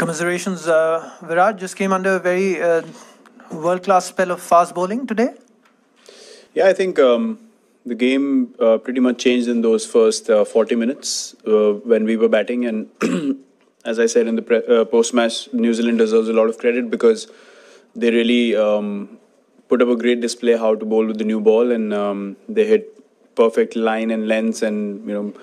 Commiserations, Virat just came under a very world-class spell of fast bowling today. Yeah, I think the game pretty much changed in those first 40 minutes when we were batting. And as I said in the post-match, New Zealand deserves a lot of credit because they really put up a great display how to bowl with the new ball, and they hit perfect line and lengths, and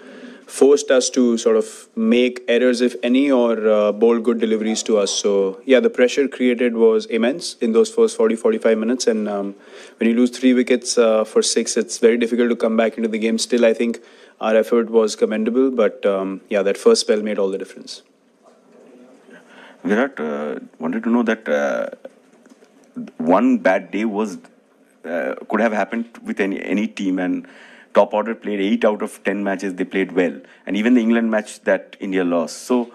forced us to sort of make errors, if any, or bowl good deliveries to us. So, yeah, the pressure created was immense in those first 40-45 minutes. And when you lose 3 wickets for 6, it's very difficult to come back into the game. Still, I think our effort was commendable. But, yeah, that first spell made all the difference. Virat, wanted to know that one bad day was could have happened with any team, and top order played 8 out of 10 matches. They played well, and even the England match that India lost. So,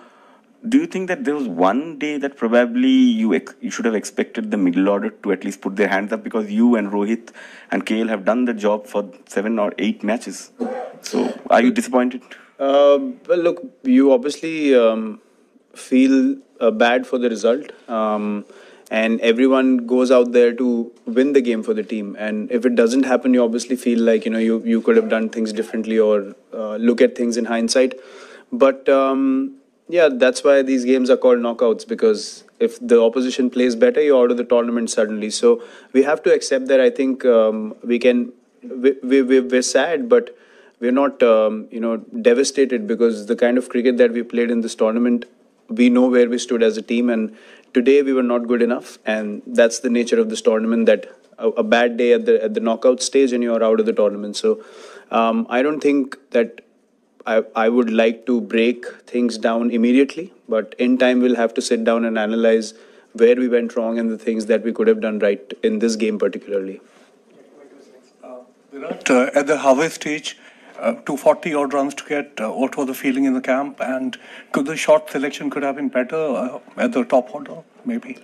do you think that there was one day that probably you should have expected the middle order to at least put their hands up, because you and Rohit and KL have done the job for 7 or 8 matches? So, are you disappointed? Well, look, you obviously feel bad for the result. And everyone goes out there to win the game for the team. And if it doesn't happen, you obviously feel like, you could have done things differently, or look at things in hindsight. But, yeah, that's why these games are called knockouts, because if the opposition plays better, you're out of the tournament suddenly. So we have to accept that. I think we're sad, but we're not, devastated, because the kind of cricket that we played in this tournament, we know where we stood as a team, and today we were not good enough, and that's the nature of this tournament, that a bad day at the knockout stage and you're out of the tournament. So I don't think that I would like to break things down immediately, but in time we'll have to sit down and analyze where we went wrong and the things that we could have done right in this game particularly. Virat, at the halfway stage, 240 odd runs to get, what was the feeling in the camp, and could the shot selection could have been better at the top order, maybe?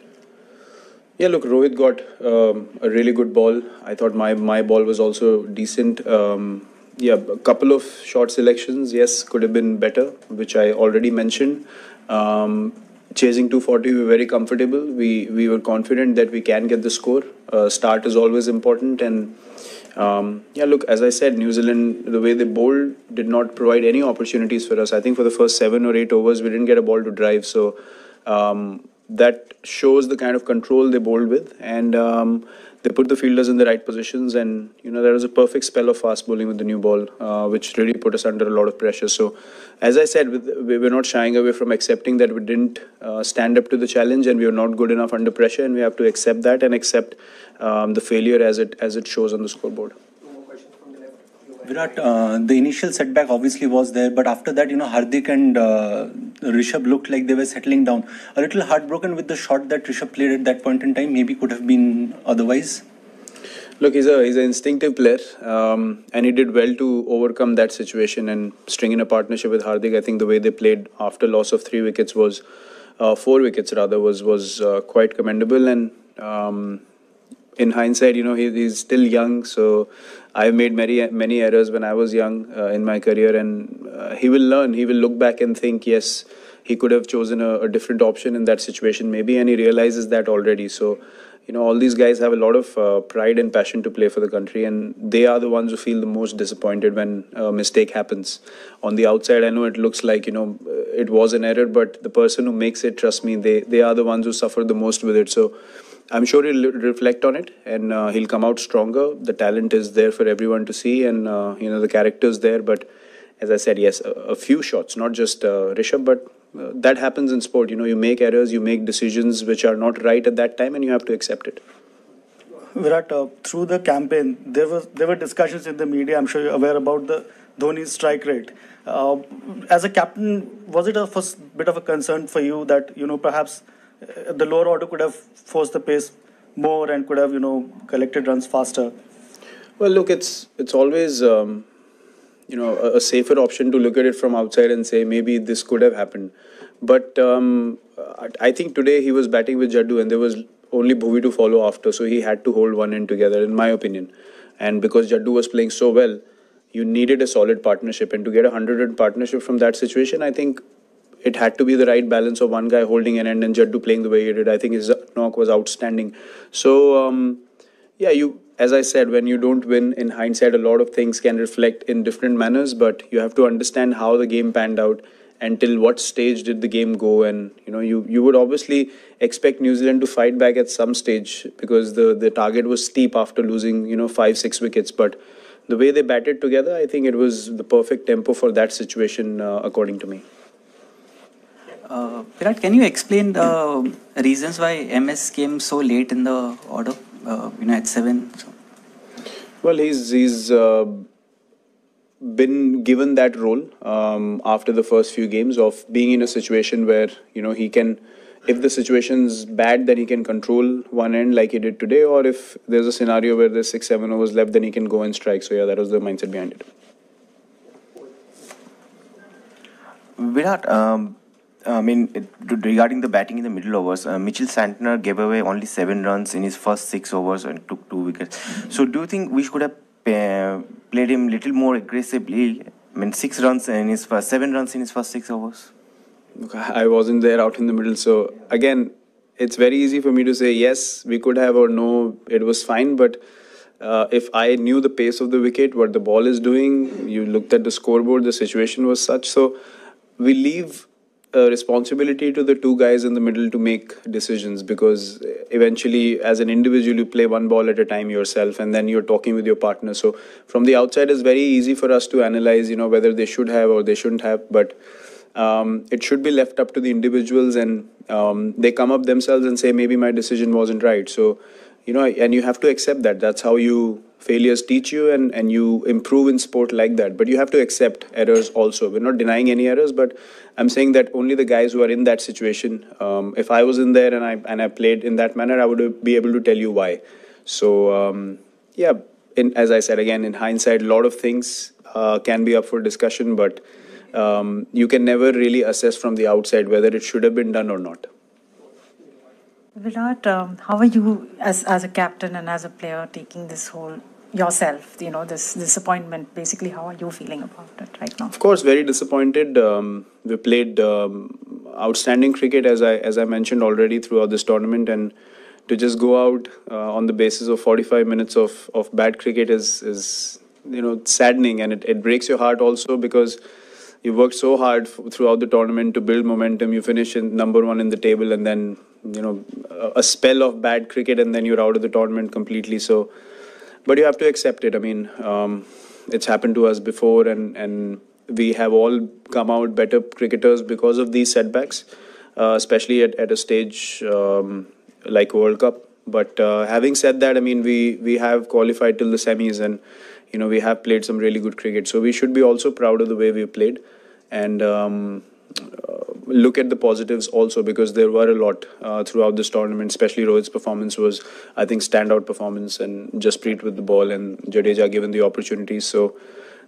Yeah, look, Rohit got a really good ball. I thought my ball was also decent. Yeah, a couple of short selections, yes, could have been better, which I already mentioned. Chasing 240, we were very comfortable. We were confident that we can get the score. Start is always important, and yeah, look, as I said, New Zealand, the way they bowled, did not provide any opportunities for us. I think for the first 7 or 8 overs, we didn't get a ball to drive. So that shows the kind of control they bowled with, and they put the fielders in the right positions. And there was a perfect spell of fast bowling with the new ball, which really put us under a lot of pressure. So, as I said, we were not shying away from accepting that we didn't stand up to the challenge, and we were not good enough under pressure, and we have to accept that and accept the failure as it shows on the scoreboard. Virat, the initial setback obviously was there, but after that, Hardik and Rishabh looked like they were settling down. A little heartbroken with the shot that Rishabh played at that point in time. Maybe could have been otherwise. Look, he's an instinctive player, and he did well to overcome that situation and string in a partnership with Hardik. I think the way they played after loss of 3 wickets was 4 wickets rather was quite commendable. And in hindsight, he's still young, so I've made many errors when I was young in my career, and he will learn. He will look back and think, yes, he could have chosen a different option in that situation maybe, and he realizes that already. So, all these guys have a lot of pride and passion to play for the country, and they are the ones who feel the most disappointed when a mistake happens. On the outside, I know it looks like, it was an error, but the person who makes it, trust me, they are the ones who suffer the most with it. So I'm sure he'll reflect on it, and he'll come out stronger. The talent is there for everyone to see, and the character's there. But as I said, yes, a few shots, not just Rishabh, but that happens in sport. You make errors, you make decisions which are not right at that time, and you have to accept it. Virat, through the campaign, there were discussions in the media. I'm sure you're aware about the Dhoni's strike rate. As a captain, was it a first bit of a concern for you that perhaps the lower order could have forced the pace more and could have collected runs faster? Well, look, it's always a safer option to look at it from outside and say maybe this could have happened. But I think today he was batting with Jaddu, and there was only Bhuvi to follow after, so he had to hold one end together, in my opinion. And because Jaddu was playing so well, you needed a solid partnership, and to get a 100-run partnership from that situation, I think it had to be the right balance of one guy holding an end and Jaddu playing the way he did. I think his knock was outstanding. So, yeah, as I said, when you don't win, in hindsight, a lot of things can reflect in different manners, but you have to understand how the game panned out and till what stage did the game go. And, you would obviously expect New Zealand to fight back at some stage because the target was steep after losing, 5-6 wickets. But the way they batted together, I think it was the perfect tempo for that situation, according to me. Virat, can you explain the reasons why MS came so late in the order? At 7. So. Well, he's been given that role after the first few games of being in a situation where he can, if the situation's bad, then he can control one end like he did today, or if there's a scenario where there's 6-7 overs left, then he can go and strike. So yeah, that was the mindset behind it. Virat, regarding the batting in the middle overs, Mitchell Santner gave away only 7 runs in his first 6 overs and took 2 wickets. So do you think we should have played him a little more aggressively? 6 runs in his first, 7 runs in his first 6 overs. I wasn't there out in the middle, so again, it's very easy for me to say yes, we could have, or no, it was fine. But if I knew the pace of the wicket, what the ball is doing, you looked at the scoreboard, the situation was such. So we leave responsibility to the 2 guys in the middle to make decisions, because eventually as an individual you play 1 ball at a time yourself and then you're talking with your partner. So from the outside it's very easy for us to analyze whether they should have or they shouldn't have, but it should be left up to the individuals, and they come up themselves and say maybe my decision wasn't right. So and you have to accept that. That's how failures teach you, and you improve in sport like that. But you have to accept errors also. We're not denying any errors, but I'm saying that only the guys who are in that situation, if I was in there and I played in that manner, I would be able to tell you why. So yeah, as I said again, in hindsight, a lot of things can be up for discussion, but you can never really assess from the outside whether it should have been done or not. Virat, how are you as a captain and as a player taking this whole yourself, this disappointment? Basically, how are you feeling about it right now? Of course, very disappointed. We played outstanding cricket, as I mentioned already, throughout this tournament, and to just go out on the basis of 45 minutes of bad cricket is saddening, and it breaks your heart also, because you worked so hard throughout the tournament to build momentum. You finish in number 1 in the table, and then a spell of bad cricket, and then you're out of the tournament completely. So, but you have to accept it. I mean, it's happened to us before, and we have all come out better cricketers because of these setbacks, especially at a stage like World Cup. But having said that, I mean, we have qualified till the semis, and we have played some really good cricket. So we should be also proud of the way we played, and look at the positives also, because there were a lot throughout this tournament. Especially Rohit's performance was, I think, standout performance, and Jasprit with the ball, and Jadeja given the opportunities. So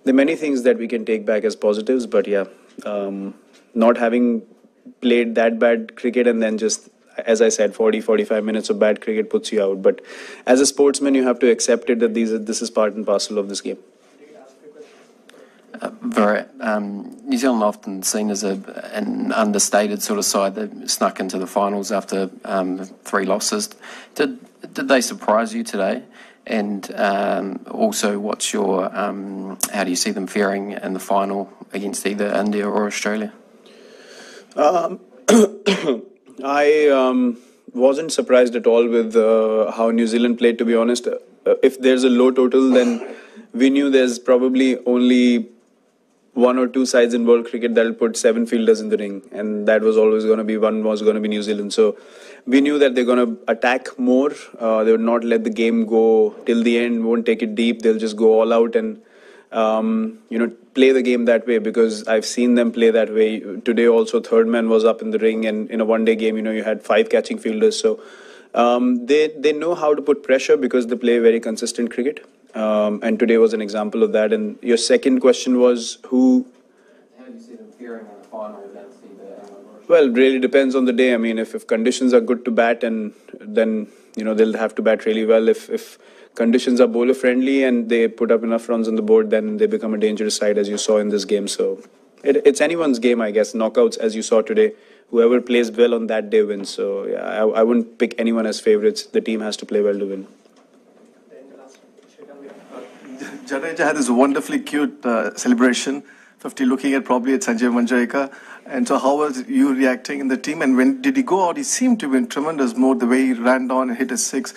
there are many things that we can take back as positives. But yeah, not having played that bad cricket and then just, as I said, 40-45 minutes of bad cricket puts you out. But as a sportsman, you have to accept it that this is part and parcel of this game. Virat, New Zealand often seen as an understated sort of side that snuck into the finals after 3 losses. Did they surprise you today? And also, what's your how do you see them faring in the final against either India or Australia? I wasn't surprised at all with how New Zealand played, to be honest. If there's a low total, then we knew there's probably only 1 or 2 sides in world cricket that'll put 7 fielders in the ring, and that was always going to be one was going to be New Zealand. So we knew that they're going to attack more. They would not let the game go till the end, won't take it deep. They'll just go all out and play the game that way, because I've seen them play that way. Today also, third man was up in the ring, and in a one-day game, you had 5 catching fielders. So they know how to put pressure, because they play very consistent cricket. And today was an example of that. And your second question was who? How do you see them faring in the final against either? Well, it really depends on the day. I mean, if conditions are good to bat, and then they'll have to bat really well. If conditions are bowler friendly and they put up enough runs on the board, then they become a dangerous side, as you saw in this game. So it's anyone's game, I guess. Knockouts, as you saw today, whoever plays well on that day wins. So yeah, I wouldn't pick anyone as favourites. The team has to play well to win. Jadeja had this wonderfully cute celebration, 50 looking at probably at Sanjay Manjrekar. And so how was you reacting in the team? And when did he go out? He seemed to be in tremendous mode, the way he ran down and hit a six.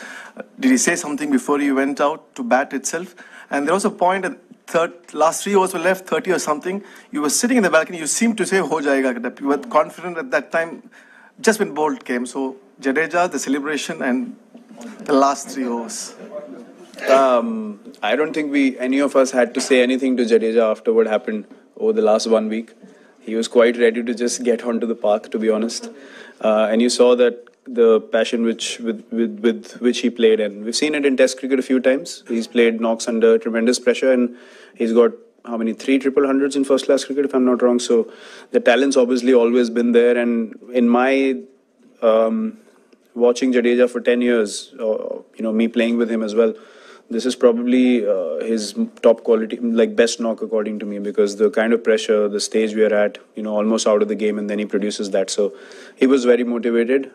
Did he say something before he went out to bat itself? And there was a point at last 3 overs were left, 30 or something. You were sitting in the balcony, you seemed to say, ho jayega. You were confident at that time, just when Bolt came. So Jadeja, the celebration and the last 3 overs. I don't think any of us had to say anything to Jadeja after what happened over the last 1 week. He was quite ready to just get onto the park, to be honest. And you saw that the passion with which he played, and we've seen it in Test cricket a few times. He's played knocks under tremendous pressure, and he's got how many 3 triple hundreds in first class cricket, if I'm not wrong. So the talent's obviously always been there. And in my watching Jadeja for 10 years, me playing with him as well, this is probably his top quality, like best knock according to me, because the kind of pressure, the stage we are at, almost out of the game, and then he produces that. So he was very motivated.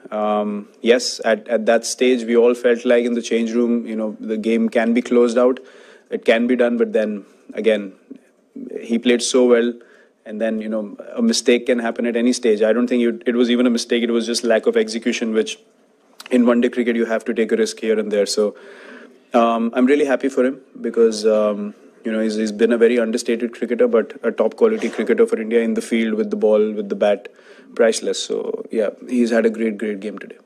Yes, at that stage, we all felt like in the change room, the game can be closed out. It can be done, but then again, he played so well. And then, a mistake can happen at any stage. I don't think it was even a mistake. It was just lack of execution, which in one-day cricket, you have to take a risk here and there. So I'm really happy for him because, he's been a very understated cricketer, but a top quality cricketer for India in the field with the ball, with the bat, priceless. So, yeah, he's had a great game today.